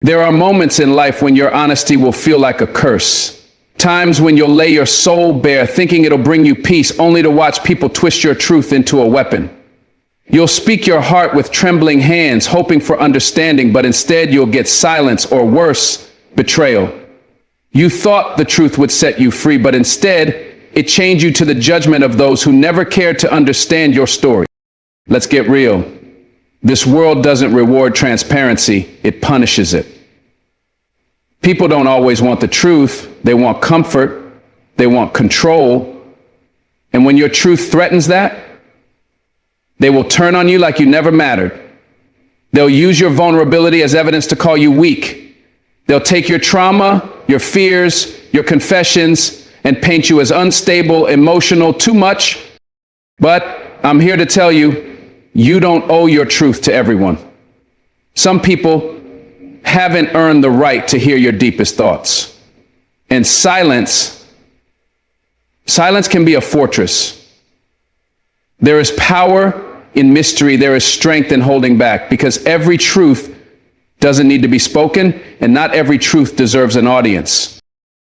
There are moments in life when your honesty will feel like a curse. Times when you'll lay your soul bare, thinking it'll bring you peace, only to watch people twist your truth into a weapon. You'll speak your heart with trembling hands, hoping for understanding, but instead you'll get silence, or worse, betrayal. You thought the truth would set you free, but instead it chained you to the judgment of those who never cared to understand your story. Let's get real. This world doesn't reward transparency, it punishes it. People don't always want the truth. They want comfort. They want control. And when your truth threatens that, they will turn on you like you never mattered. They'll use your vulnerability as evidence to call you weak. They'll take your trauma, your fears, your confessions, and paint you as unstable, emotional, too much. But I'm here to tell you, you don't owe your truth to everyone. Some people haven't earned the right to hear your deepest thoughts. And silence can be a fortress. There is power in mystery. There is strength in holding back, because every truth doesn't need to be spoken, and not every truth deserves an audience.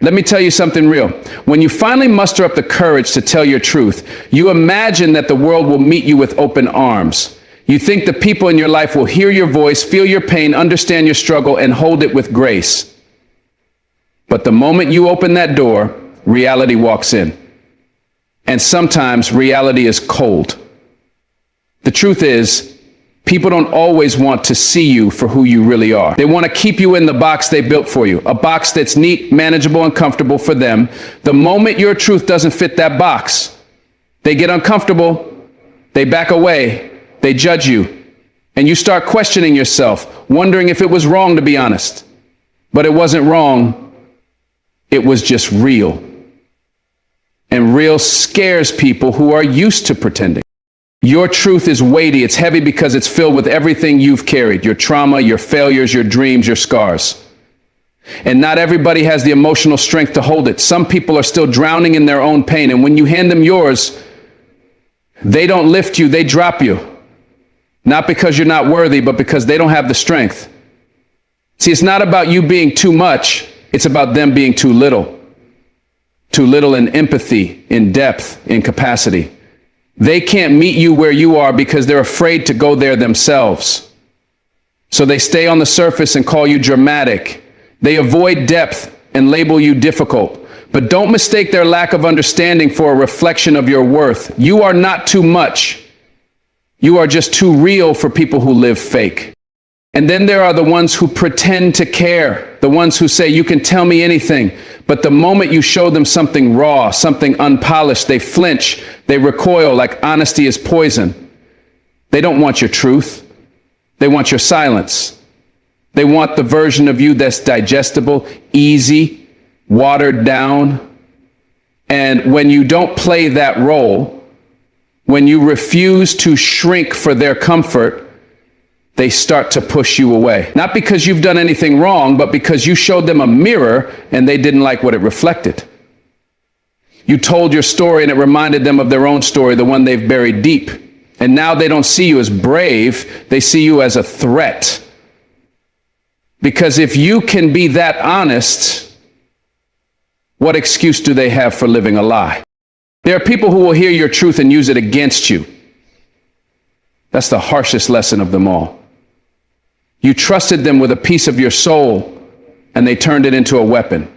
Let me tell you something real. When you finally muster up the courage to tell your truth, you imagine that the world will meet you with open arms. You think the people in your life will hear your voice, feel your pain, understand your struggle, and hold it with grace. But the moment you open that door, reality walks in. And sometimes reality is cold. The truth is, people don't always want to see you for who you really are. They want to keep you in the box they built for you, a box that's neat, manageable, and comfortable for them. The moment your truth doesn't fit that box, they get uncomfortable, they back away, they judge you, and you start questioning yourself, wondering if it was wrong to be honest. But it wasn't wrong, it was just real. And real scares people who are used to pretending. Your truth is weighty, it's heavy because it's filled with everything you've carried, your trauma, your failures, your dreams, your scars. And not everybody has the emotional strength to hold it. Some people are still drowning in their own pain, and when you hand them yours, they don't lift you, they drop you. Not because you're not worthy, but because they don't have the strength. See, it's not about you being too much, it's about them being too little. Too little in empathy, in depth, in capacity. They can't meet you where you are because they're afraid to go there themselves. So they stay on the surface and call you dramatic. They avoid depth and label you difficult. But don't mistake their lack of understanding for a reflection of your worth. You are not too much. You are just too real for people who live fake. And then there are the ones who pretend to care, the ones who say, you can tell me anything. But the moment you show them something raw, something unpolished, they flinch, they recoil like honesty is poison. They don't want your truth. They want your silence. They want the version of you that's digestible, easy, watered down. And when you don't play that role, when you refuse to shrink for their comfort, they start to push you away. Not because you've done anything wrong, but because you showed them a mirror and they didn't like what it reflected. You told your story and it reminded them of their own story, the one they've buried deep. And now they don't see you as brave, they see you as a threat. Because if you can be that honest, what excuse do they have for living a lie? There are people who will hear your truth and use it against you. That's the harshest lesson of them all. You trusted them with a piece of your soul, and they turned it into a weapon.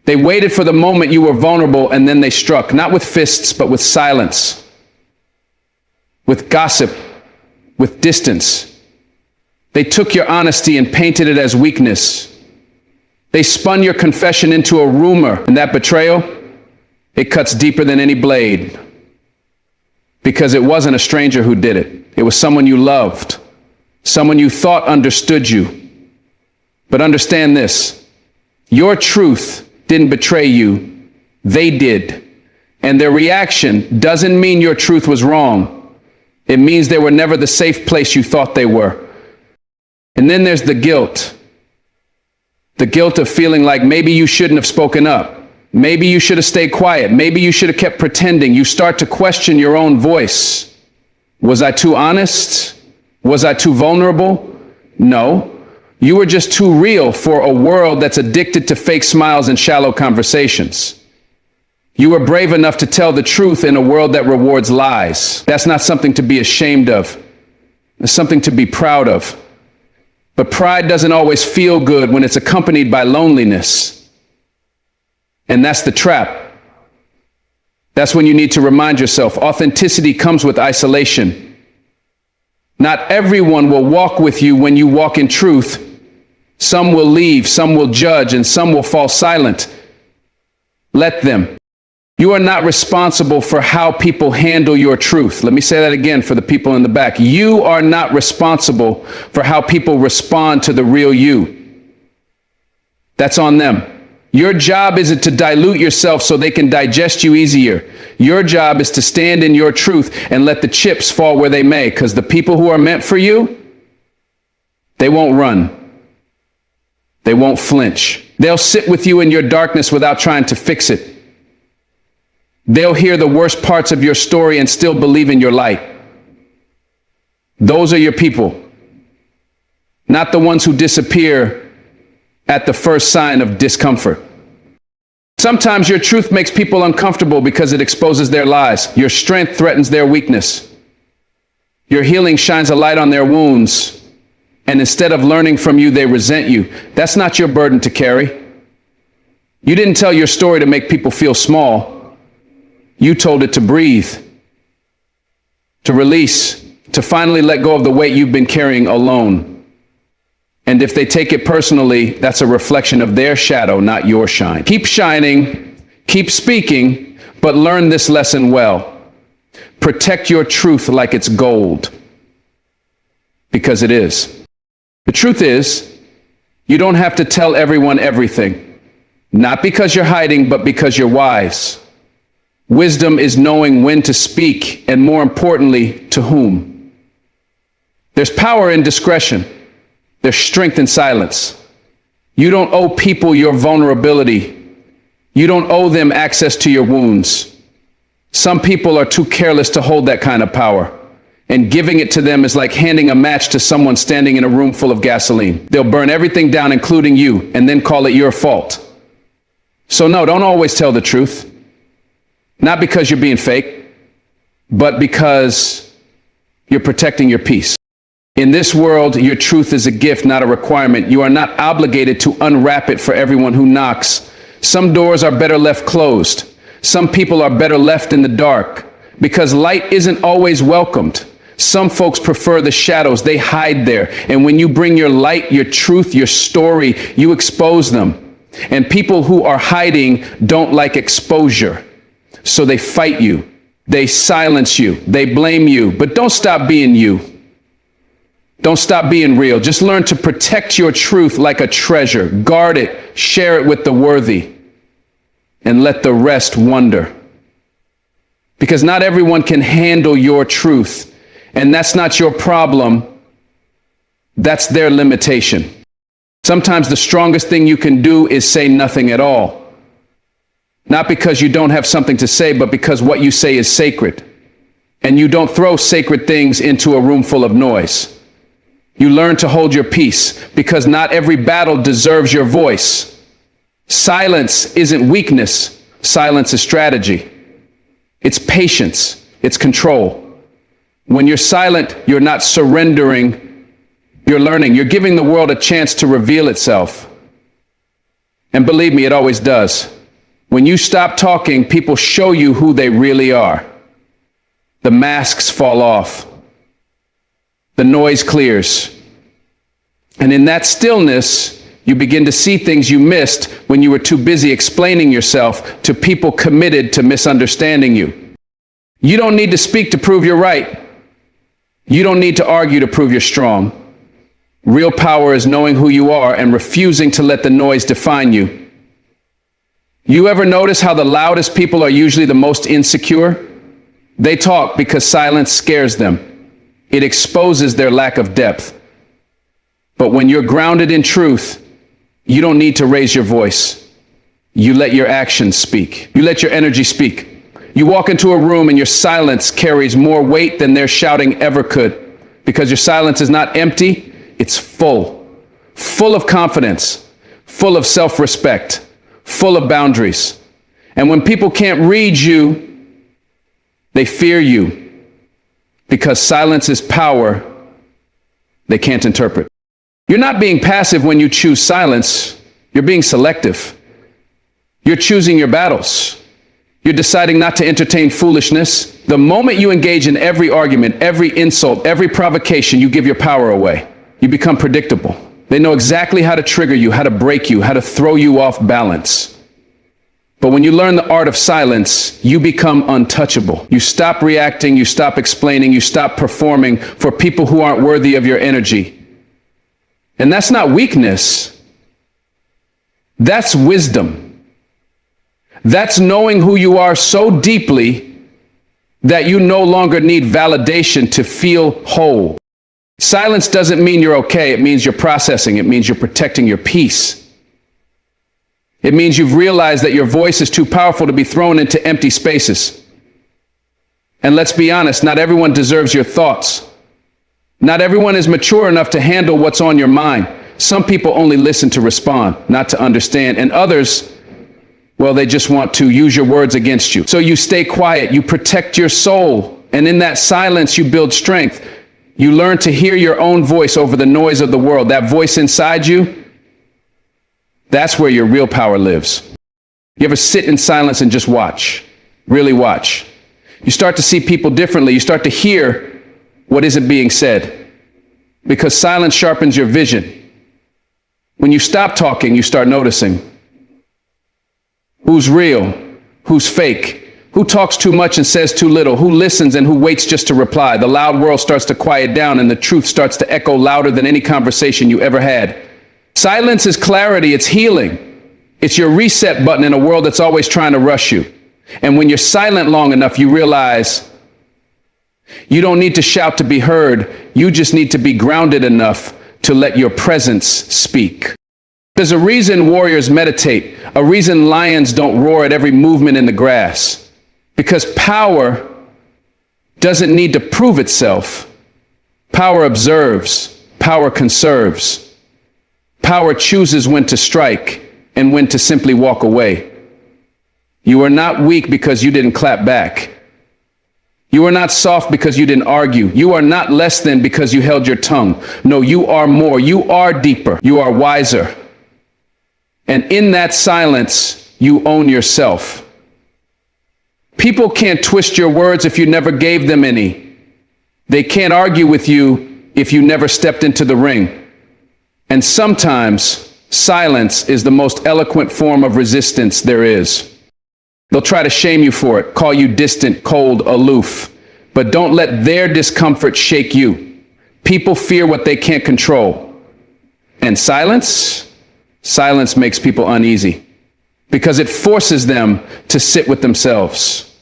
They waited for the moment you were vulnerable, and then they struck, not with fists, but with silence, with gossip, with distance. They took your honesty and painted it as weakness. They spun your confession into a rumor, and that betrayal, it cuts deeper than any blade. Because it wasn't a stranger who did it. It was someone you loved, someone you thought understood you. But understand this, your truth didn't betray you, they did. And their reaction doesn't mean your truth was wrong. It means they were never the safe place you thought they were. And then there's the guilt of feeling like maybe you shouldn't have spoken up. Maybe you should have stayed quiet. Maybe you should have kept pretending. You start to question your own voice. Was I too honest? Was I too vulnerable? No. You are just too real for a world that's addicted to fake smiles and shallow conversations. You are brave enough to tell the truth in a world that rewards lies. That's not something to be ashamed of. It's something to be proud of. But pride doesn't always feel good when it's accompanied by loneliness. And that's the trap. That's when you need to remind yourself, authenticity comes with isolation. Not everyone will walk with you when you walk in truth. Some will leave, some will judge, and some will fall silent. Let them. You are not responsible for how people handle your truth. Let me say that again for the people in the back. You are not responsible for how people respond to the real you. That's on them. Your job isn't to dilute yourself so they can digest you easier. Your job is to stand in your truth and let the chips fall where they may, because the people who are meant for you, they won't run. They won't flinch. They'll sit with you in your darkness without trying to fix it. They'll hear the worst parts of your story and still believe in your light. Those are your people, not the ones who disappear at the first sign of discomfort. Sometimes your truth makes people uncomfortable because it exposes their lies. Your strength threatens their weakness. Your healing shines a light on their wounds. And instead of learning from you, they resent you. That's not your burden to carry. You didn't tell your story to make people feel small. You told it to breathe, to release, to finally let go of the weight you've been carrying alone. And if they take it personally, that's a reflection of their shadow, not your shine. Keep shining, keep speaking, but learn this lesson well. Protect your truth like it's gold, because it is. The truth is, you don't have to tell everyone everything, not because you're hiding, but because you're wise. Wisdom is knowing when to speak, and more importantly, to whom. There's power in discretion. There's strength in silence. You don't owe people your vulnerability. You don't owe them access to your wounds. Some people are too careless to hold that kind of power, and giving it to them is like handing a match to someone standing in a room full of gasoline. They'll burn everything down, including you, and then call it your fault. So no, don't always tell the truth. Not because you're being fake, but because you're protecting your peace. In this world, your truth is a gift, not a requirement. You are not obligated to unwrap it for everyone who knocks. Some doors are better left closed. Some people are better left in the dark, because light isn't always welcomed. Some folks prefer the shadows. They hide there. And when you bring your light, your truth, your story, you expose them. And people who are hiding don't like exposure. So they fight you, they silence you, they blame you, but don't stop being you. Don't stop being real. Just learn to protect your truth like a treasure. Guard it, share it with the worthy, and let the rest wonder. Because not everyone can handle your truth, and that's not your problem. That's their limitation. Sometimes the strongest thing you can do is say nothing at all. Not because you don't have something to say, but because what you say is sacred. And you don't throw sacred things into a room full of noise. You learn to hold your peace, because not every battle deserves your voice. Silence isn't weakness. Silence is strategy. It's patience. It's control. When you're silent, you're not surrendering. You're learning. You're giving the world a chance to reveal itself. And believe me, it always does. When you stop talking, people show you who they really are. The masks fall off. The noise clears. And in that stillness, you begin to see things you missed when you were too busy explaining yourself to people committed to misunderstanding you. You don't need to speak to prove you're right. You don't need to argue to prove you're strong. Real power is knowing who you are and refusing to let the noise define you. You ever notice how the loudest people are usually the most insecure? They talk because silence scares them. It exposes their lack of depth. But when you're grounded in truth, you don't need to raise your voice. You let your actions speak. You let your energy speak. You walk into a room and your silence carries more weight than their shouting ever could, because your silence is not empty, it's full. full of confidence, full of self-respect, full of boundaries. And when people can't read you, they fear you, because silence is power they can't interpret. You're not being passive when you choose silence. You're being selective. You're choosing your battles. You're deciding not to entertain foolishness. The moment you engage in every argument, every insult, every provocation, you give your power away. You become predictable. They know exactly how to trigger you, how to break you, how to throw you off balance. But when you learn the art of silence, you become untouchable. You stop reacting, you stop explaining, you stop performing for people who aren't worthy of your energy. And that's not weakness. That's wisdom. That's knowing who you are so deeply that you no longer need validation to feel whole. Silence doesn't mean you're okay. It means you're processing. It means you're protecting your peace. It means you've realized that your voice is too powerful to be thrown into empty spaces. And let's be honest, not everyone deserves your thoughts. Not everyone is mature enough to handle what's on your mind. Some people only listen to respond, not to understand. And others, well, they just want to use your words against you. So you stay quiet, you protect your soul. And in that silence, you build strength. You learn to hear your own voice over the noise of the world. That voice inside you, that's where your real power lives. You ever sit in silence and just watch? Really watch. You start to see people differently. You start to hear what isn't being said, because silence sharpens your vision. When you stop talking, you start noticing who's real, who's fake, who talks too much and says too little, who listens and who waits just to reply. The loud world starts to quiet down, and the truth starts to echo louder than any conversation you ever had. Silence is clarity, it's healing. It's your reset button in a world that's always trying to rush you. And when you're silent long enough, you realize you don't need to shout to be heard. You just need to be grounded enough to let your presence speak. There's a reason warriors meditate, a reason lions don't roar at every movement in the grass. Because power doesn't need to prove itself. Power observes, power conserves. Power chooses when to strike and when to simply walk away. You are not weak because you didn't clap back. You are not soft because you didn't argue. You are not less than because you held your tongue. No, you are more. You are deeper. You are wiser. And in that silence, you own yourself. People can't twist your words if you never gave them any. They can't argue with you if you never stepped into the ring. And sometimes silence is the most eloquent form of resistance there is. They'll try to shame you for it, call you distant, cold, aloof. But don't let their discomfort shake you. People fear what they can't control. And silence makes people uneasy because it forces them to sit with themselves.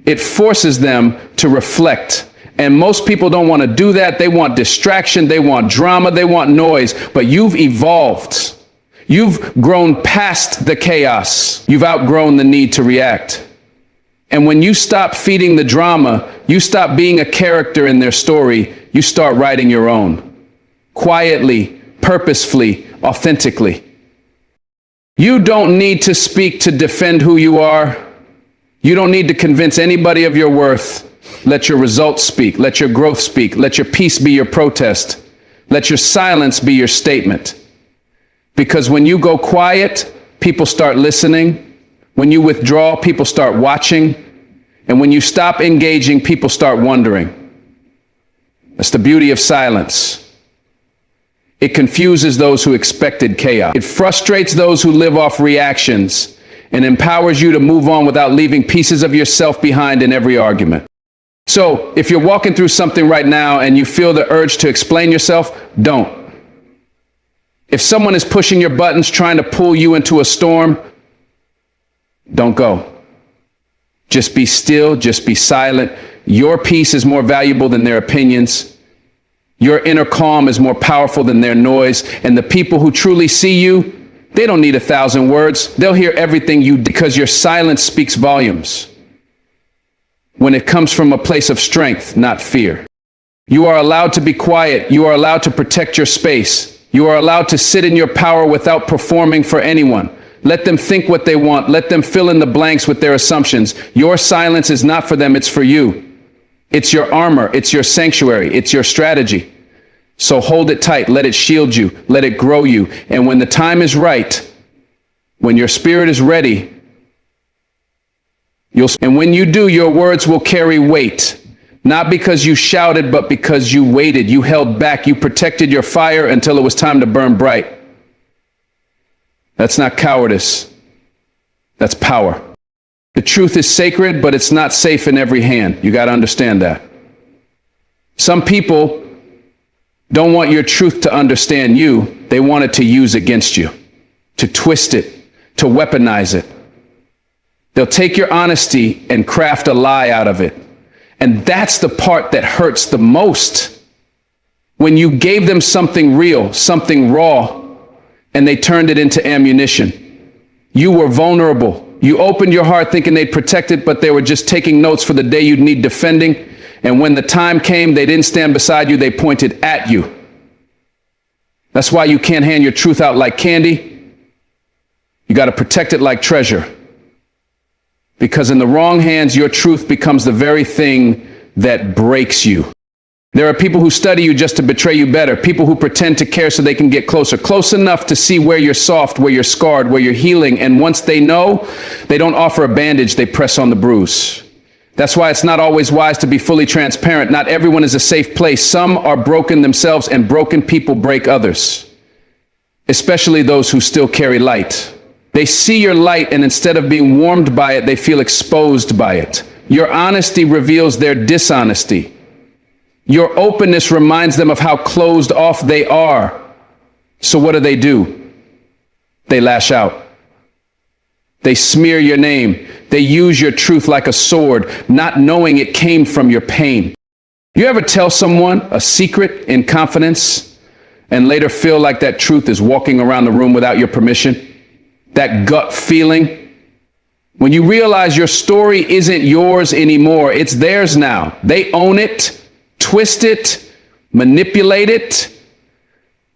It forces them to reflect. And most people don't want to do that. They want distraction. They want drama. They want noise. But you've evolved. You've grown past the chaos. You've outgrown the need to react. And when you stop feeding the drama, you stop being a character in their story, you start writing your own. Quietly, purposefully, authentically. You don't need to speak to defend who you are. You don't need to convince anybody of your worth. Let your results speak. Let your growth speak. Let your peace be your protest. Let your silence be your statement. Because when you go quiet, people start listening. When you withdraw, people start watching. And when you stop engaging, people start wondering. That's the beauty of silence. It confuses those who expected chaos. It frustrates those who live off reactions and empowers you to move on without leaving pieces of yourself behind in every argument. So if you're walking through something right now and you feel the urge to explain yourself, don't. If someone is pushing your buttons, trying to pull you into a storm, don't go. Just be still, just be silent. Your peace is more valuable than their opinions. Your inner calm is more powerful than their noise. And the people who truly see you, they don't need 1,000 words. They'll hear everything you do because your silence speaks volumes. When it comes from a place of strength, not fear. You are allowed to be quiet. You are allowed to protect your space. You are allowed to sit in your power without performing for anyone. Let them think what they want. Let them fill in the blanks with their assumptions. Your silence is not for them, it's for you. It's your armor, it's your sanctuary, it's your strategy. So hold it tight, let it shield you, let it grow you. And when the time is right, when your spirit is ready, and when you do, your words will carry weight. Not because you shouted, but because you waited. You held back. You protected your fire until it was time to burn bright. That's not cowardice. That's power. The truth is sacred, but it's not safe in every hand. You got to understand that. Some people don't want your truth to understand you. They want it to use against you, to twist it, to weaponize it. They'll take your honesty and craft a lie out of it. And that's the part that hurts the most. When you gave them something real, something raw, and they turned it into ammunition. You were vulnerable. You opened your heart thinking they'd protect it, but they were just taking notes for the day you'd need defending. And when the time came, they didn't stand beside you, they pointed at you. That's why you can't hand your truth out like candy. You got to protect it like treasure. Because in the wrong hands, your truth becomes the very thing that breaks you. There are people who study you just to betray you better. People who pretend to care so they can get closer. Close enough to see where you're soft, where you're scarred, where you're healing. And once they know, they don't offer a bandage, they press on the bruise. That's why it's not always wise to be fully transparent. Not everyone is a safe place. Some are broken themselves, and broken people break others. Especially those who still carry light. They see your light, and instead of being warmed by it, they feel exposed by it. Your honesty reveals their dishonesty. Your openness reminds them of how closed off they are. So what do? They lash out. They smear your name. They use your truth like a sword, not knowing it came from your pain. You ever tell someone a secret in confidence and later feel like that truth is walking around the room without your permission? That gut feeling? When you realize your story isn't yours anymore, it's theirs now. They own it, twist it, manipulate it.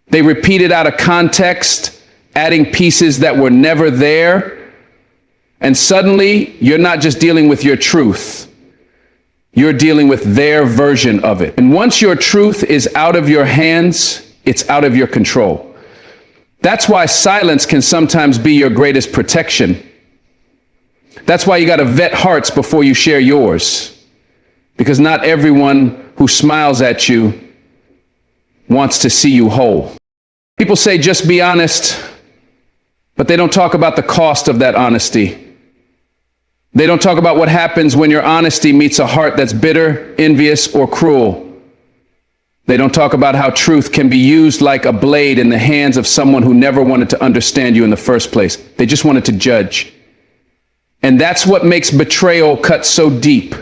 They repeat it out of context, adding pieces that were never there. And suddenly, you're not just dealing with your truth. You're dealing with their version of it. And once your truth is out of your hands, it's out of your control. That's why silence can sometimes be your greatest protection. That's why you got to vet hearts before you share yours. Because not everyone who smiles at you wants to see you whole. People say, just be honest, but they don't talk about the cost of that honesty. They don't talk about what happens when your honesty meets a heart that's bitter, envious, or cruel. They don't talk about how truth can be used like a blade in the hands of someone who never wanted to understand you in the first place. They just wanted to judge. And that's what makes betrayal cut so deep.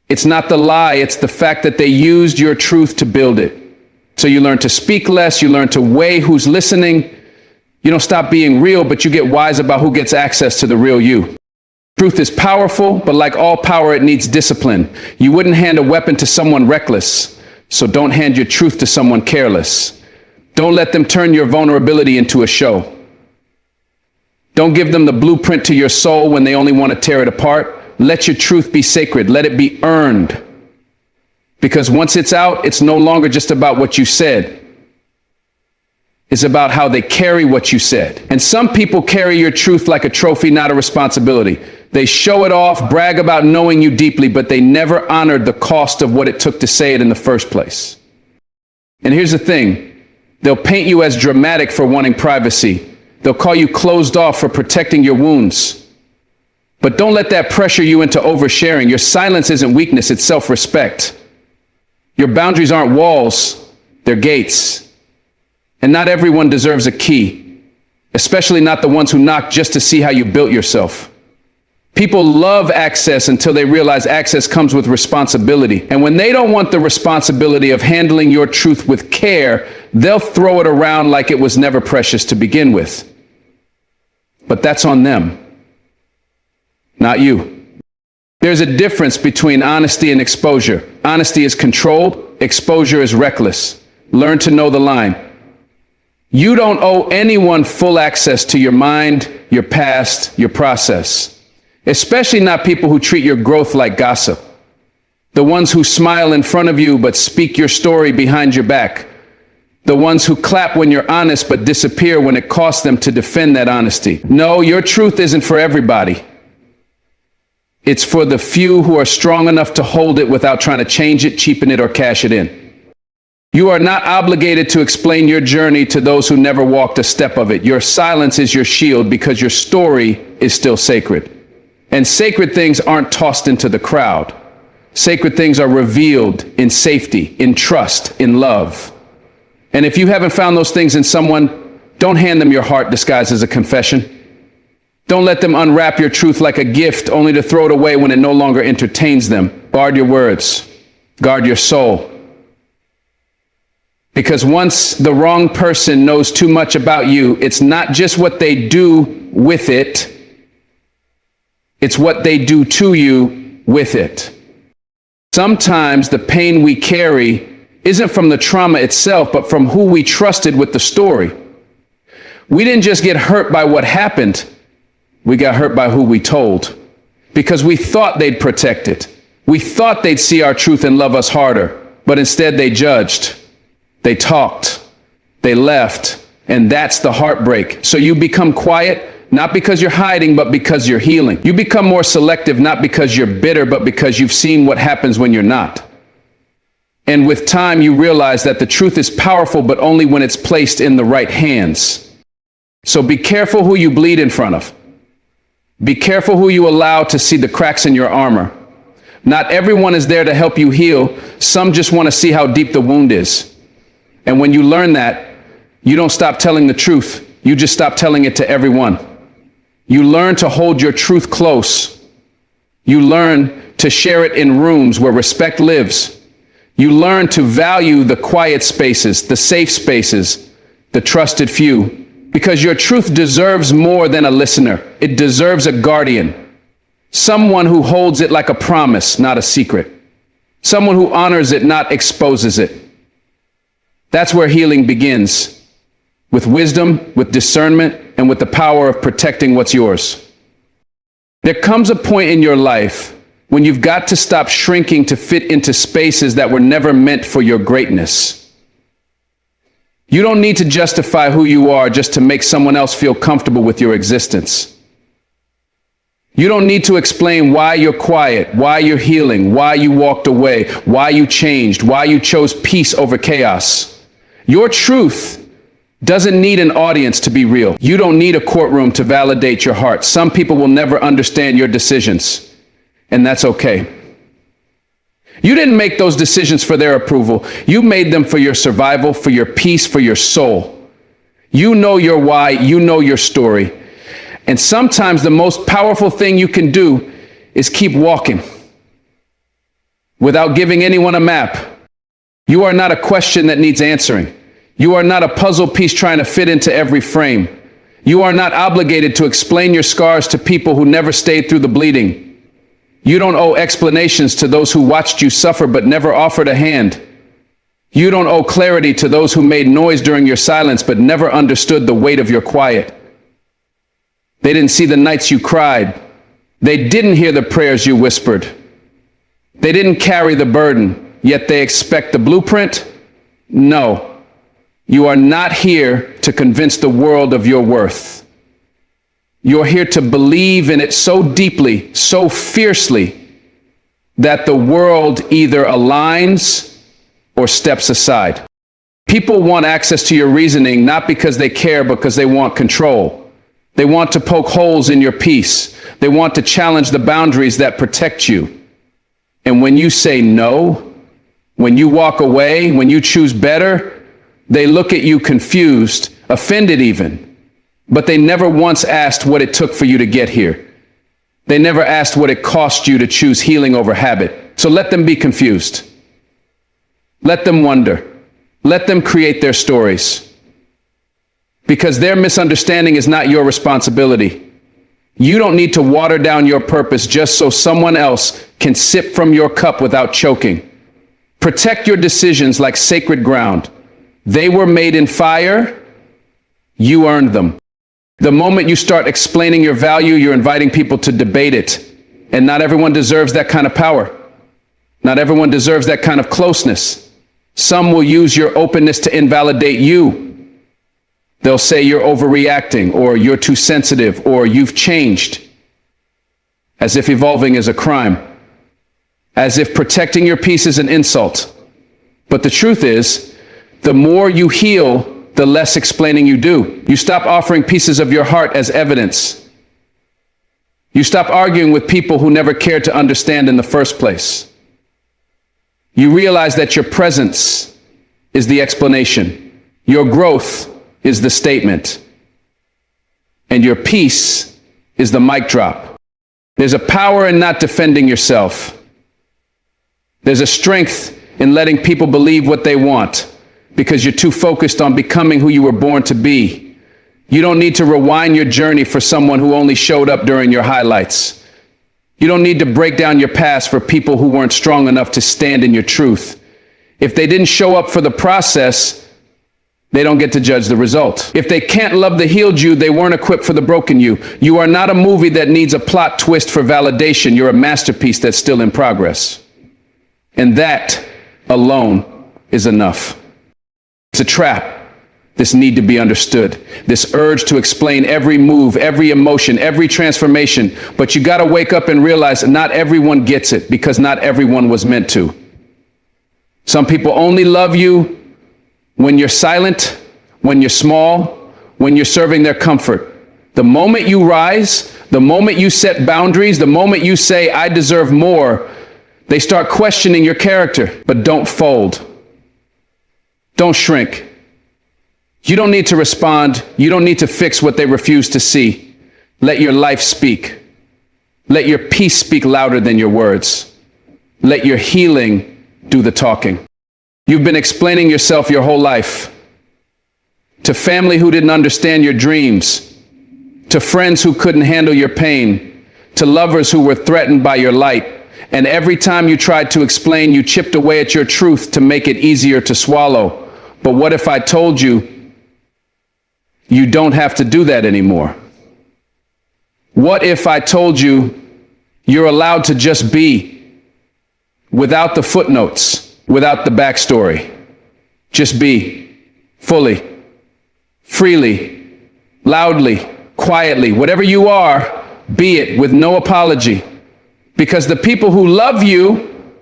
It's not the lie, it's the fact that they used your truth to build it. So you learn to speak less, you learn to weigh who's listening. You don't stop being real, but you get wise about who gets access to the real you. Truth is powerful, but like all power, it needs discipline. You wouldn't hand a weapon to someone reckless. So don't hand your truth to someone careless. Don't let them turn your vulnerability into a show. Don't give them the blueprint to your soul when they only want to tear it apart. Let your truth be sacred. Let it be earned. Because once it's out, it's no longer just about what you said. It's about how they carry what you said. And some people carry your truth like a trophy, not a responsibility. They show it off, brag about knowing you deeply, but they never honored the cost of what it took to say it in the first place. And here's the thing. They'll paint you as dramatic for wanting privacy. They'll call you closed off for protecting your wounds. But don't let that pressure you into oversharing. Your silence isn't weakness, it's self-respect. Your boundaries aren't walls, they're gates. And not everyone deserves a key, especially not the ones who knock just to see how you built yourself. People love access until they realize access comes with responsibility. And when they don't want the responsibility of handling your truth with care, they'll throw it around like it was never precious to begin with. But that's on them, not you. There's a difference between honesty and exposure. Honesty is controlled, exposure is reckless. Learn to know the line. You don't owe anyone full access to your mind, your past, your process, especially not people who treat your growth like gossip. The ones who smile in front of you but speak your story behind your back. The ones who clap when you're honest but disappear when it costs them to defend that honesty. No, your truth isn't for everybody. It's for the few who are strong enough to hold it without trying to change it, cheapen it, or cash it in. You are not obligated to explain your journey to those who never walked a step of it. Your silence is your shield because your story is still sacred. And sacred things aren't tossed into the crowd. Sacred things are revealed in safety, in trust, in love. And if you haven't found those things in someone, don't hand them your heart disguised as a confession. Don't let them unwrap your truth like a gift only to throw it away when it no longer entertains them. Guard your words. Guard your soul. Because once the wrong person knows too much about you, it's not just what they do with it, it's what they do to you with it. Sometimes the pain we carry isn't from the trauma itself, but from who we trusted with the story. We didn't just get hurt by what happened, we got hurt by who we told. Because we thought they'd protect it. We thought they'd see our truth and love us harder, but instead they judged. They talked, they left, and that's the heartbreak. So you become quiet, not because you're hiding, but because you're healing. You become more selective, not because you're bitter, but because you've seen what happens when you're not. And with time, you realize that the truth is powerful, but only when it's placed in the right hands. So be careful who you bleed in front of. Be careful who you allow to see the cracks in your armor. Not everyone is there to help you heal. Some just want to see how deep the wound is. And when you learn that, you don't stop telling the truth. You just stop telling it to everyone. You learn to hold your truth close. You learn to share it in rooms where respect lives. You learn to value the quiet spaces, the safe spaces, the trusted few, because your truth deserves more than a listener. It deserves a guardian, someone who holds it like a promise, not a secret, someone who honors it, not exposes it. That's where healing begins, with wisdom, with discernment, and with the power of protecting what's yours. There comes a point in your life when you've got to stop shrinking to fit into spaces that were never meant for your greatness. You don't need to justify who you are just to make someone else feel comfortable with your existence. You don't need to explain why you're quiet, why you're healing, why you walked away, why you changed, why you chose peace over chaos. Your truth doesn't need an audience to be real. You don't need a courtroom to validate your heart. Some people will never understand your decisions, and that's okay. You didn't make those decisions for their approval. You made them for your survival, for your peace, for your soul. You know your why, you know your story. And sometimes the most powerful thing you can do is keep walking without giving anyone a map. You are not a question that needs answering. You are not a puzzle piece trying to fit into every frame. You are not obligated to explain your scars to people who never stayed through the bleeding. You don't owe explanations to those who watched you suffer but never offered a hand. You don't owe clarity to those who made noise during your silence but never understood the weight of your quiet. They didn't see the nights you cried. They didn't hear the prayers you whispered. They didn't carry the burden, yet they expect the blueprint? No. You are not here to convince the world of your worth. You're here to believe in it so deeply, so fiercely, that the world either aligns or steps aside. People want access to your reasoning, not because they care, but because they want control. They want to poke holes in your peace. They want to challenge the boundaries that protect you. And when you say no, when you walk away, when you choose better, they look at you confused, offended even, but they never once asked what it took for you to get here. They never asked what it cost you to choose healing over habit. So let them be confused. Let them wonder. Let them create their stories. Because their misunderstanding is not your responsibility. You don't need to water down your purpose just so someone else can sip from your cup without choking. Protect your decisions like sacred ground. They were made in fire, You earned them. The moment you start explaining your value, you're inviting people to debate it. And not everyone deserves that kind of power. Not everyone deserves that kind of closeness. Some will use your openness to invalidate you. They'll say you're overreacting, or you're too sensitive, or you've changed. As if evolving is a crime. As if protecting your peace is an insult. But the truth is, the more you heal, the less explaining you do. You stop offering pieces of your heart as evidence. You stop arguing with people who never cared to understand in the first place. You realize that your presence is the explanation. Your growth is the statement. And your peace is the mic drop. There's a power in not defending yourself. There's a strength in letting people believe what they want, because you're too focused on becoming who you were born to be. You don't need to rewind your journey for someone who only showed up during your highlights. You don't need to break down your past for people who weren't strong enough to stand in your truth. If they didn't show up for the process, they don't get to judge the result. If they can't love the healed you, they weren't equipped for the broken you. You are not a movie that needs a plot twist for validation. You're a masterpiece that's still in progress. And that alone is enough. It's a trap. This need to be understood. This urge to explain every move, every emotion, every transformation. But you got to wake up and realize not everyone gets it, because not everyone was meant to. Some people only love you when you're silent, when you're small, when you're serving their comfort. The moment you rise, the moment you set boundaries, the moment you say, I deserve more, they start questioning your character. But don't fold. Don't shrink. You don't need to respond. You don't need to fix what they refuse to see. Let your life speak. Let your peace speak louder than your words. Let your healing do the talking. You've been explaining yourself your whole life. To family who didn't understand your dreams. To friends who couldn't handle your pain. To lovers who were threatened by your light. And every time you tried to explain, you chipped away at your truth to make it easier to swallow. But what if I told you, you don't have to do that anymore? What if I told you, you're allowed to just be, without the footnotes, without the backstory? Just be, fully, freely, loudly, quietly, whatever you are, be it with no apology. Because the people who love you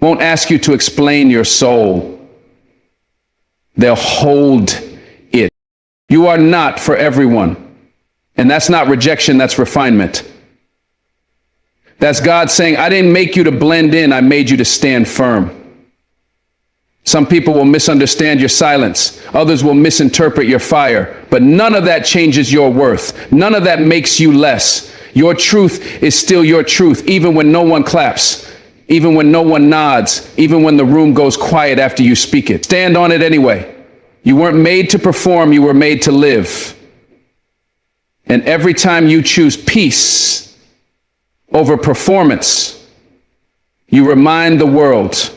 won't ask you to explain your soul. They'll hold it. You are not for everyone. And that's not rejection, that's refinement. That's God saying, I didn't make you to blend in, I made you to stand firm. Some people will misunderstand your silence. Others will misinterpret your fire. But none of that changes your worth. None of that makes you less. Your truth is still your truth, even when no one claps, even when no one nods, even when the room goes quiet after you speak it. Stand on it anyway. You weren't made to perform, you were made to live. And every time you choose peace over performance, you remind the world,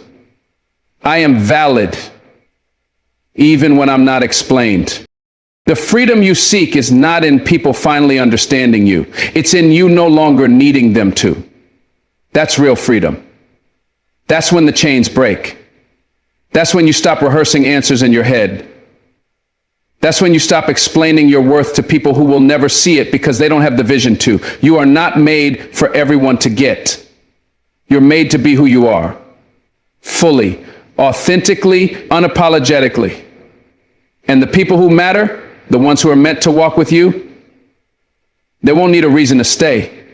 I am valid, even when I'm not explained. The freedom you seek is not in people finally understanding you. It's in you no longer needing them to. That's real freedom. That's when the chains break. That's when you stop rehearsing answers in your head. That's when you stop explaining your worth to people who will never see it because they don't have the vision to. You are not made for everyone to get. You're made to be who you are. Fully, authentically, unapologetically. And the people who matter, the ones who are meant to walk with you, they won't need a reason to stay.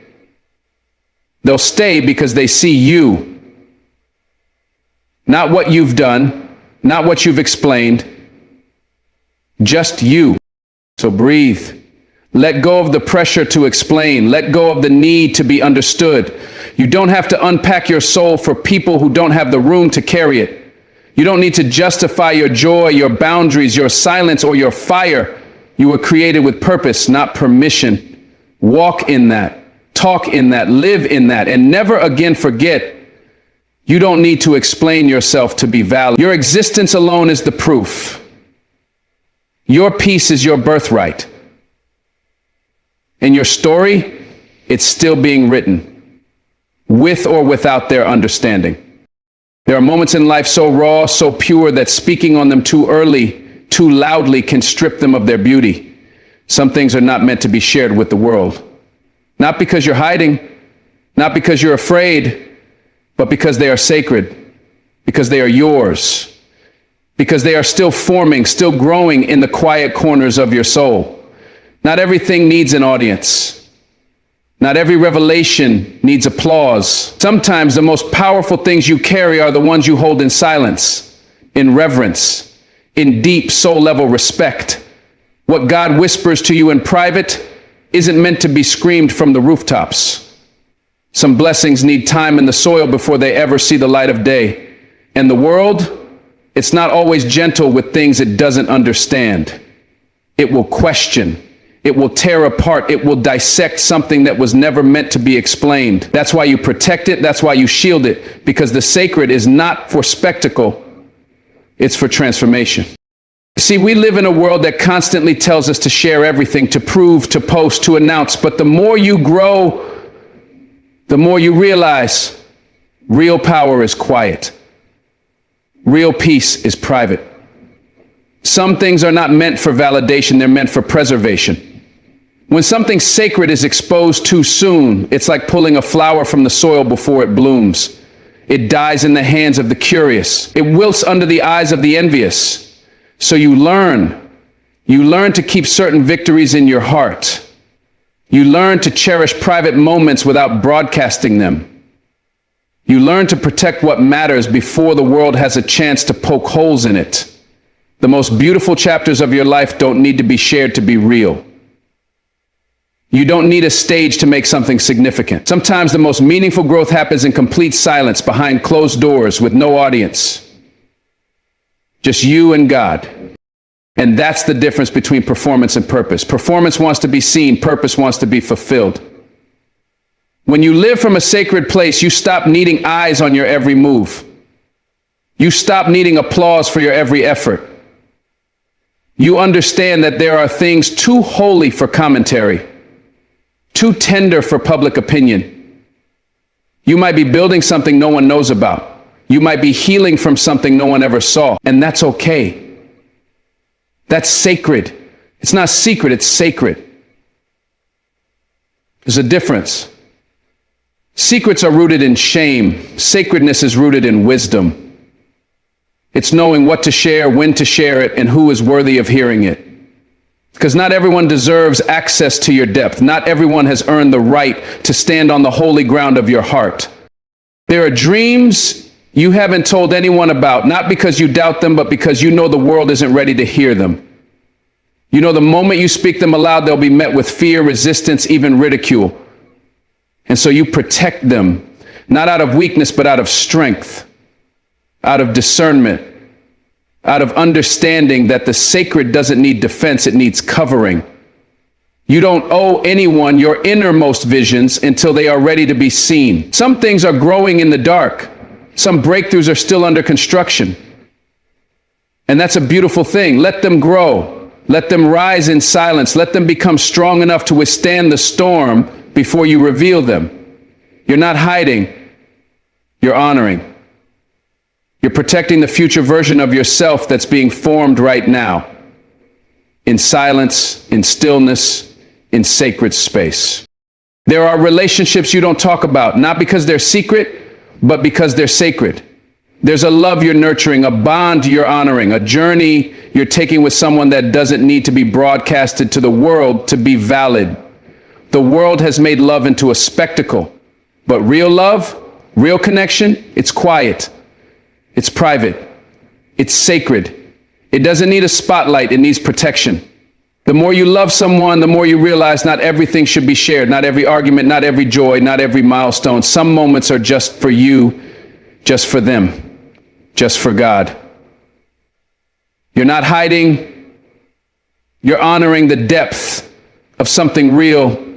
They'll stay because they see you. Not what you've done, not what you've explained, just you. So breathe. Let go of the pressure to explain. Let go of the need to be understood. You don't have to unpack your soul for people who don't have the room to carry it. You don't need to justify your joy, your boundaries, your silence, or your fire. You were created with purpose, not permission. Walk in that, talk in that, live in that, and never again forget, you don't need to explain yourself to be valid. Your existence alone is the proof. Your peace is your birthright. And your story, it's still being written, with or without their understanding. There are moments in life so raw, so pure, that speaking on them too early, too loudly can strip them of their beauty. Some things are not meant to be shared with the world. Not because you're hiding, not because you're afraid, but because they are sacred, because they are yours, because they are still forming, still growing in the quiet corners of your soul. Not everything needs an audience. Not every revelation needs applause. Sometimes the most powerful things you carry are the ones you hold in silence, in reverence, in deep soul-level respect. What God whispers to you in private isn't meant to be screamed from the rooftops. Some blessings need time in the soil before they ever see the light of day. And the world, it's not always gentle with things it doesn't understand. It will question. It will tear apart. It will dissect something that was never meant to be explained. That's why you protect it. That's why you shield it. Because the sacred is not for spectacle. It's for transformation. See, we live in a world that constantly tells us to share everything, to prove, to post, to announce. But the more you grow, the more you realize real power is quiet. Real peace is private. Some things are not meant for validation. They're meant for preservation. When something sacred is exposed too soon, it's like pulling a flower from the soil before it blooms. It dies in the hands of the curious. It wilts under the eyes of the envious. So you learn to keep certain victories in your heart. You learn to cherish private moments without broadcasting them. You learn to protect what matters before the world has a chance to poke holes in it. The most beautiful chapters of your life don't need to be shared to be real. You don't need a stage to make something significant. Sometimes the most meaningful growth happens in complete silence, behind closed doors, with no audience. Just you and God. And that's the difference between performance and purpose. Performance wants to be seen. Purpose wants to be fulfilled. When you live from a sacred place, you stop needing eyes on your every move. You stop needing applause for your every effort. You understand that there are things too holy for commentary, too tender for public opinion. You might be building something no one knows about. You might be healing from something no one ever saw, and that's okay. That's sacred. It's not secret, it's sacred. There's a difference. Secrets are rooted in shame. Sacredness is rooted in wisdom. It's knowing what to share, when to share it, and who is worthy of hearing it. Because not everyone deserves access to your depth. Not everyone has earned the right to stand on the holy ground of your heart. There are dreams you haven't told anyone about, not because you doubt them, but because you know the world isn't ready to hear them. You know the moment you speak them aloud, they'll be met with fear, resistance, even ridicule. And so you protect them, not out of weakness, but out of strength, out of discernment, out of understanding that the sacred doesn't need defense, it needs covering. You don't owe anyone your innermost visions until they are ready to be seen. Some things are growing in the dark. Some breakthroughs are still under construction. And that's a beautiful thing. Let them grow. Let them rise in silence. Let them become strong enough to withstand the storm before you reveal them. You're not hiding. You're honoring. You're protecting the future version of yourself that's being formed right now. In silence, in stillness, in sacred space. There are relationships you don't talk about, not because they're secret, but because they're sacred. There's a love you're nurturing, a bond you're honoring, a journey you're taking with someone that doesn't need to be broadcasted to the world to be valid. The world has made love into a spectacle, but real love, real connection, it's quiet, it's private, it's sacred. It doesn't need a spotlight, it needs protection. The more you love someone, the more you realize not everything should be shared, not every argument, not every joy, not every milestone. Some moments are just for you, just for them, just for God. You're not hiding, you're honoring the depth of something real,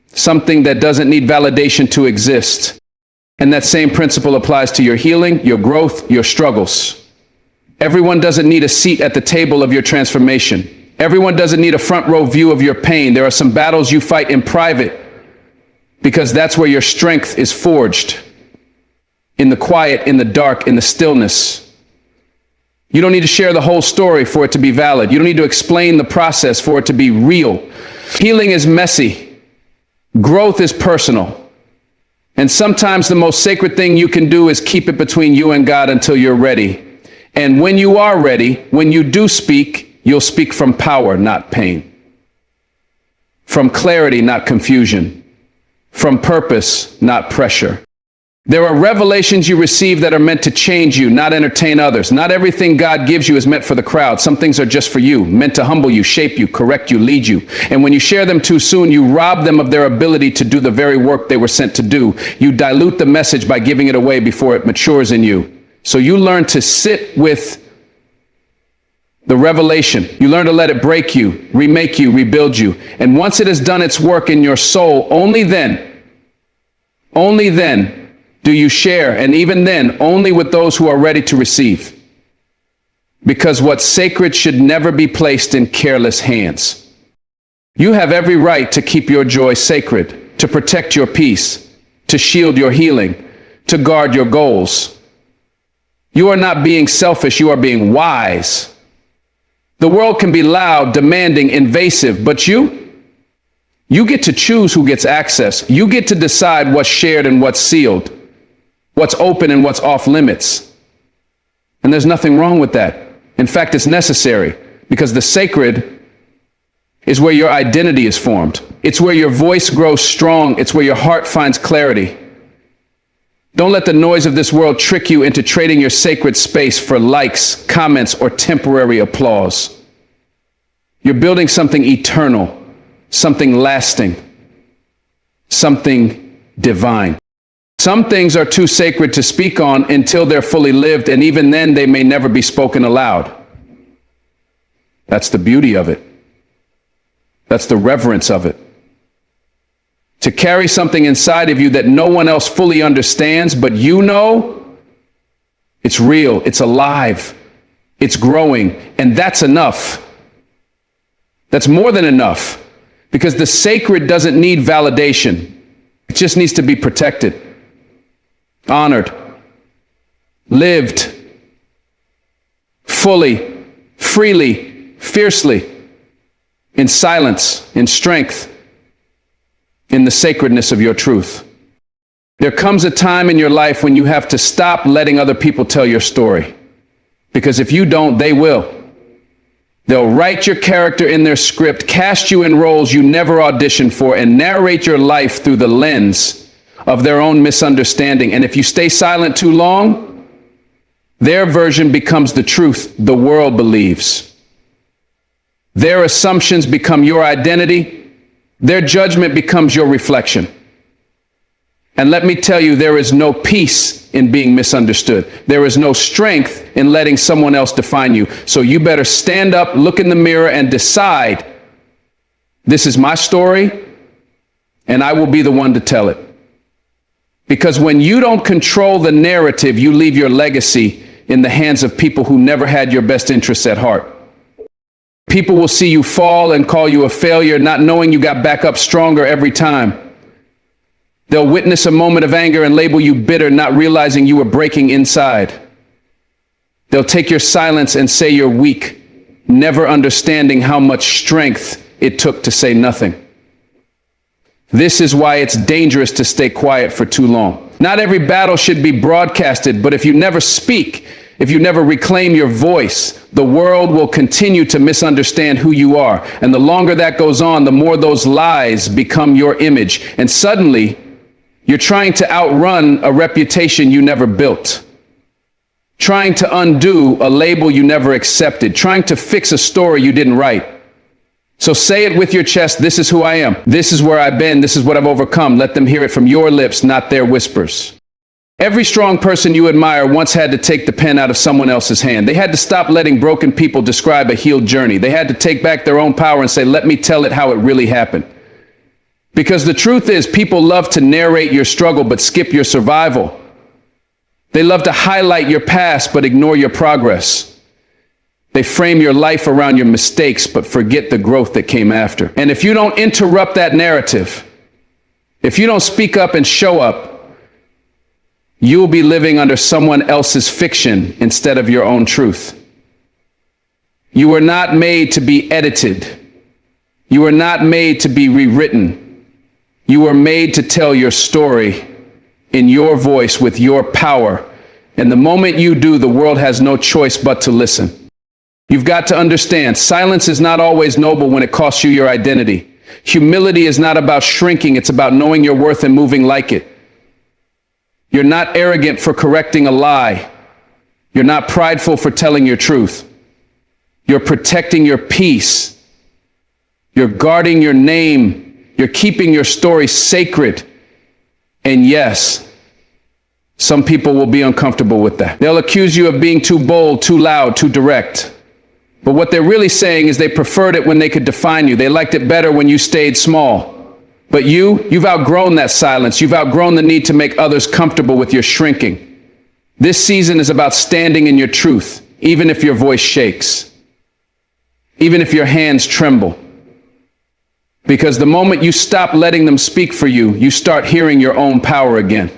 something that doesn't need validation to exist. And that same principle applies to your healing, your growth, your struggles. Everyone doesn't need a seat at the table of your transformation. Everyone doesn't need a front row view of your pain. There are some battles you fight in private because that's where your strength is forged. In the quiet, in the dark, in the stillness. You don't need to share the whole story for it to be valid. You don't need to explain the process for it to be real. Healing is messy. Growth is personal. And sometimes the most sacred thing you can do is keep it between you and God until you're ready. And when you are ready, when you do speak, you'll speak from power, not pain. From clarity, not confusion. From purpose, not pressure. There are revelations you receive that are meant to change you, not entertain others. Not everything God gives you is meant for the crowd. Some things are just for you, meant to humble you, shape you, correct you, lead you. And when you share them too soon, you rob them of their ability to do the very work they were sent to do. You dilute the message by giving it away before it matures in you. So you learn to sit with the revelation. You learn to let it break you, remake you, rebuild you. And once it has done its work in your soul, only then do you share, and even then, only with those who are ready to receive. Because what's sacred should never be placed in careless hands. You have every right to keep your joy sacred, to protect your peace, to shield your healing, to guard your goals. You are not being selfish, you are being wise. The world can be loud, demanding, invasive, but you get to choose who gets access. You get to decide what's shared and what's sealed. What's open and what's off limits. And there's nothing wrong with that. In fact, it's necessary because the sacred is where your identity is formed. It's where your voice grows strong. It's where your heart finds clarity. Don't let the noise of this world trick you into trading your sacred space for likes, comments, or temporary applause. You're building something eternal, something lasting, something divine. Some things are too sacred to speak on until they're fully lived, and even then they may never be spoken aloud. That's the beauty of it. That's the reverence of it. To carry something inside of you that no one else fully understands, but you know, it's real, it's alive, it's growing, and that's enough. That's more than enough, because the sacred doesn't need validation. It just needs to be protected. Honored, lived, fully, freely, fiercely, in silence, in strength, in the sacredness of your truth. There comes a time in your life when you have to stop letting other people tell your story. Because if you don't, they will. They'll write your character in their script, cast you in roles you never auditioned for, and narrate your life through the lens of their own misunderstanding. And if you stay silent too long, their version becomes the truth the world believes. Their assumptions become your identity. Their judgment becomes your reflection. And let me tell you, there is no peace in being misunderstood. There is no strength in letting someone else define you. So you better stand up, look in the mirror, and decide, this is my story, and I will be the one to tell it. Because when you don't control the narrative, you leave your legacy in the hands of people who never had your best interests at heart. People will see you fall and call you a failure, not knowing you got back up stronger every time. They'll witness a moment of anger and label you bitter, not realizing you were breaking inside. They'll take your silence and say you're weak, never understanding how much strength it took to say nothing. This is why it's dangerous to stay quiet for too long. Not every battle should be broadcasted, but if you never speak, if you never reclaim your voice, the world will continue to misunderstand who you are. And the longer that goes on, the more those lies become your image. And suddenly, you're trying to outrun a reputation you never built. Trying to undo a label you never accepted. Trying to fix a story you didn't write. So say it with your chest, this is who I am. This is where I've been. This is what I've overcome. Let them hear it from your lips, not their whispers. Every strong person you admire once had to take the pen out of someone else's hand. They had to stop letting broken people describe a healed journey. They had to take back their own power and say, let me tell it how it really happened. Because the truth is, people love to narrate your struggle, but skip your survival. They love to highlight your past, but ignore your progress. They frame your life around your mistakes, but forget the growth that came after. And if you don't interrupt that narrative, if you don't speak up and show up, you'll be living under someone else's fiction instead of your own truth. You were not made to be edited. You were not made to be rewritten. You were made to tell your story in your voice with your power. And the moment you do, the world has no choice but to listen. You've got to understand, silence is not always noble when it costs you your identity. Humility is not about shrinking, it's about knowing your worth and moving like it. You're not arrogant for correcting a lie. You're not prideful for telling your truth. You're protecting your peace. You're guarding your name. You're keeping your story sacred. And yes, some people will be uncomfortable with that. They'll accuse you of being too bold, too loud, too direct. But what they're really saying is they preferred it when they could define you. They liked it better when you stayed small. But you've outgrown that silence. You've outgrown the need to make others comfortable with your shrinking. This season is about standing in your truth, even if your voice shakes, even if your hands tremble. Because the moment you stop letting them speak for you, you start hearing your own power again.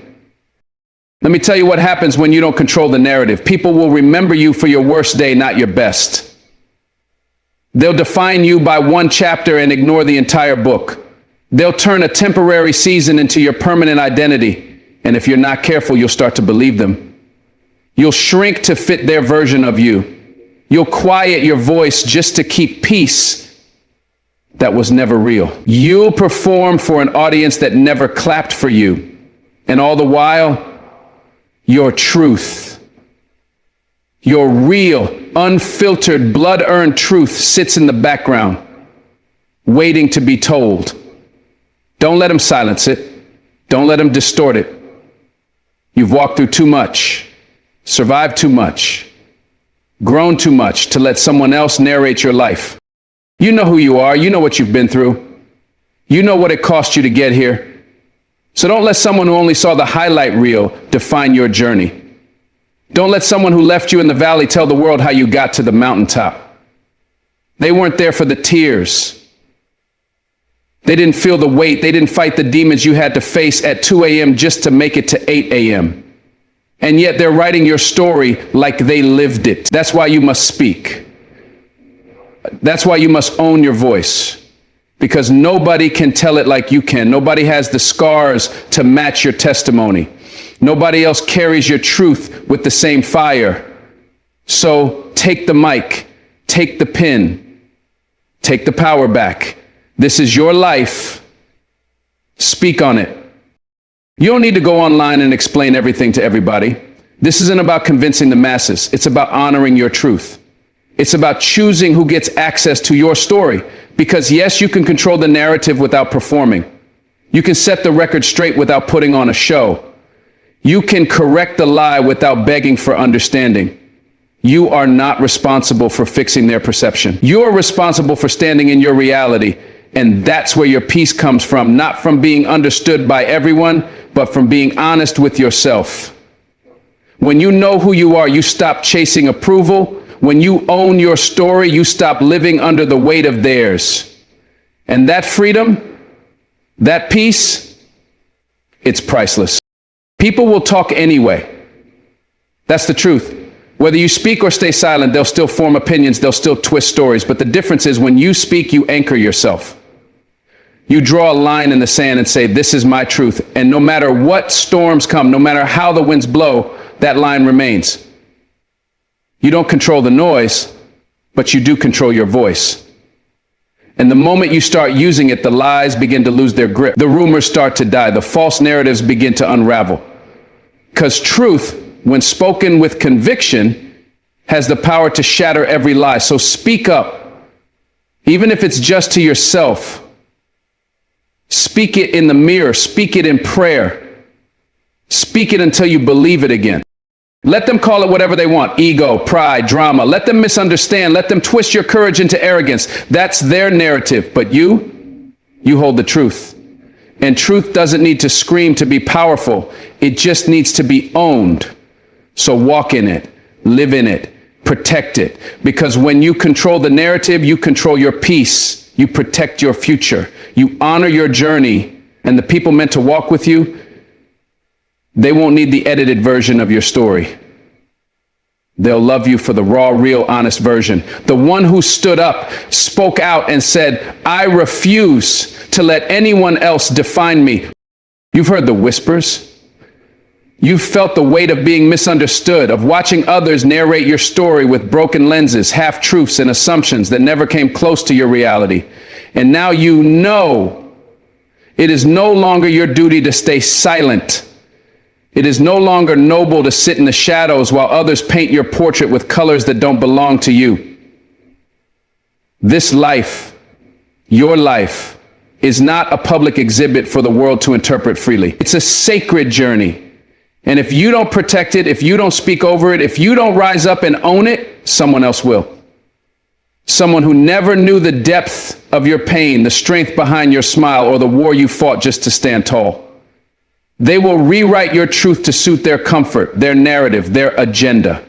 Let me tell you what happens when you don't control the narrative. People will remember you for your worst day, not your best. They'll define you by one chapter and ignore the entire book. They'll turn a temporary season into your permanent identity. And if you're not careful, you'll start to believe them. You'll shrink to fit their version of you. You'll quiet your voice just to keep peace that was never real. You'll perform for an audience that never clapped for you. And all the while, your truth, your real, unfiltered, blood-earned truth sits in the background, waiting to be told. Don't let them silence it. Don't let them distort it. You've walked through too much, survived too much, grown too much to let someone else narrate your life. You know who you are. You know what you've been through. You know what it cost you to get here. So don't let someone who only saw the highlight reel define your journey. Don't let someone who left you in the valley tell the world how you got to the mountaintop. They weren't there for the tears. They didn't feel the weight. They didn't fight the demons you had to face at 2 a.m. just to make it to 8 a.m. And yet they're writing your story like they lived it. That's why you must speak. That's why you must own your voice. Because nobody can tell it like you can. Nobody has the scars to match your testimony. Nobody else carries your truth with the same fire. So take the mic, take the pen, take the power back. This is your life. Speak on it. You don't need to go online and explain everything to everybody. This isn't about convincing the masses. It's about honoring your truth. It's about choosing who gets access to your story. Because yes, you can control the narrative without performing. You can set the record straight without putting on a show. You can correct the lie without begging for understanding. You are not responsible for fixing their perception. You're responsible for standing in your reality. And that's where your peace comes from, not from being understood by everyone, but from being honest with yourself. When you know who you are, you stop chasing approval. When you own your story, you stop living under the weight of theirs. And that freedom, that peace, it's priceless. People will talk anyway. That's the truth. Whether you speak or stay silent, they'll still form opinions, they'll still twist stories. But the difference is when you speak, you anchor yourself. You draw a line in the sand and say, this is my truth. And no matter what storms come, no matter how the winds blow, that line remains. You don't control the noise, but you do control your voice. And the moment you start using it, the lies begin to lose their grip. The rumors start to die. The false narratives begin to unravel. Because truth, when spoken with conviction, has the power to shatter every lie. So speak up, even if it's just to yourself. Speak it in the mirror. Speak it in prayer. Speak it until you believe it again. Let them call it whatever they want. Ego, pride, drama. Let them misunderstand. Let them twist your courage into arrogance. That's their narrative. But you hold the truth. And truth doesn't need to scream to be powerful. It just needs to be owned. So walk in it, live in it, Protect it. Because when you control the narrative, you control your peace. You protect your future. You honor your journey. And the people meant to walk with you, they won't need the edited version of your story. They'll love you for the raw, real, honest version. The one who stood up, spoke out, and said, I refuse to let anyone else define me. You've heard the whispers. You've felt the weight of being misunderstood, of watching others narrate your story with broken lenses, half-truths, and assumptions that never came close to your reality. And now you know it is no longer your duty to stay silent. It is no longer noble to sit in the shadows while others paint your portrait with colors that don't belong to you. This life, your life, is not a public exhibit for the world to interpret freely. It's a sacred journey. And if you don't protect it, if you don't speak over it, if you don't rise up and own it, someone else will. Someone who never knew the depth of your pain, the strength behind your smile, or the war you fought just to stand tall. They will rewrite your truth to suit their comfort, their narrative, their agenda.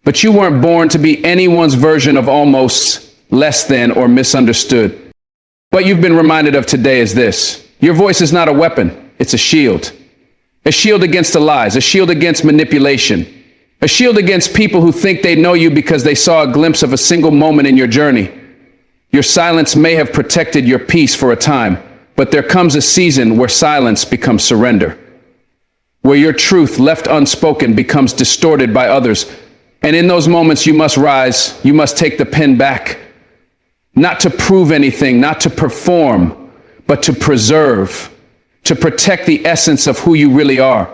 But you weren't born to be anyone's version of almost, less than, or misunderstood. What you've been reminded of today is this: your voice is not a weapon, it's a shield. A shield against the lies, a shield against manipulation, a shield against people who think they know you because they saw a glimpse of a single moment in your journey. Your silence may have protected your peace for a time, but there comes a season where silence becomes surrender, where your truth left unspoken becomes distorted by others. And in those moments, you must rise, you must take the pen back, not to prove anything, not to perform, but to preserve, to protect the essence of who you really are,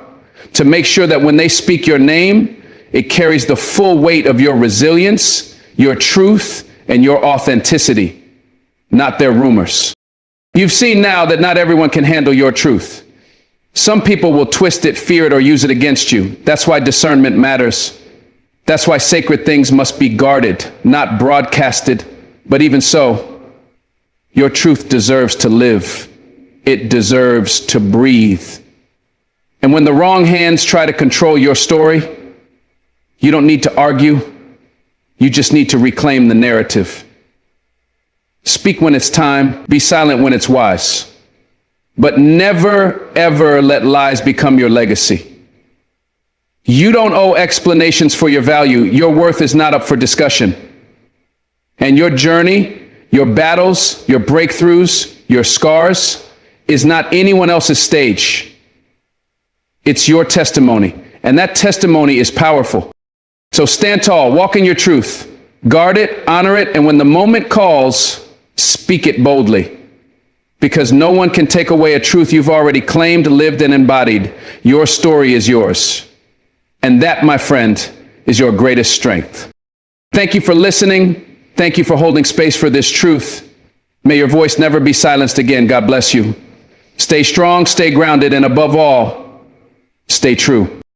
to make sure that when they speak your name, it carries the full weight of your resilience, your truth, and your authenticity, not their rumors. You've seen now that not everyone can handle your truth. Some people will twist it, fear it, or use it against you. That's why discernment matters. That's why sacred things must be guarded, not broadcasted. But even so, your truth deserves to live. It deserves to breathe. And when the wrong hands try to control your story, you don't need to argue. You just need to reclaim the narrative. Speak when it's time, be silent when it's wise. But never, ever let lies become your legacy. You don't owe explanations for your value. Your worth is not up for discussion. And your journey, your battles, your breakthroughs, your scars, is not anyone else's stage. It's your testimony. And that testimony is powerful. So stand tall, walk in your truth, guard it, honor it, and when the moment calls, speak it boldly, because no one can take away a truth you've already claimed, lived, and embodied. Your story is yours. And that, my friend, is your greatest strength. Thank you for listening. Thank you for holding space for this truth. May your voice never be silenced again. God bless you. Stay strong, stay grounded, and above all, stay true.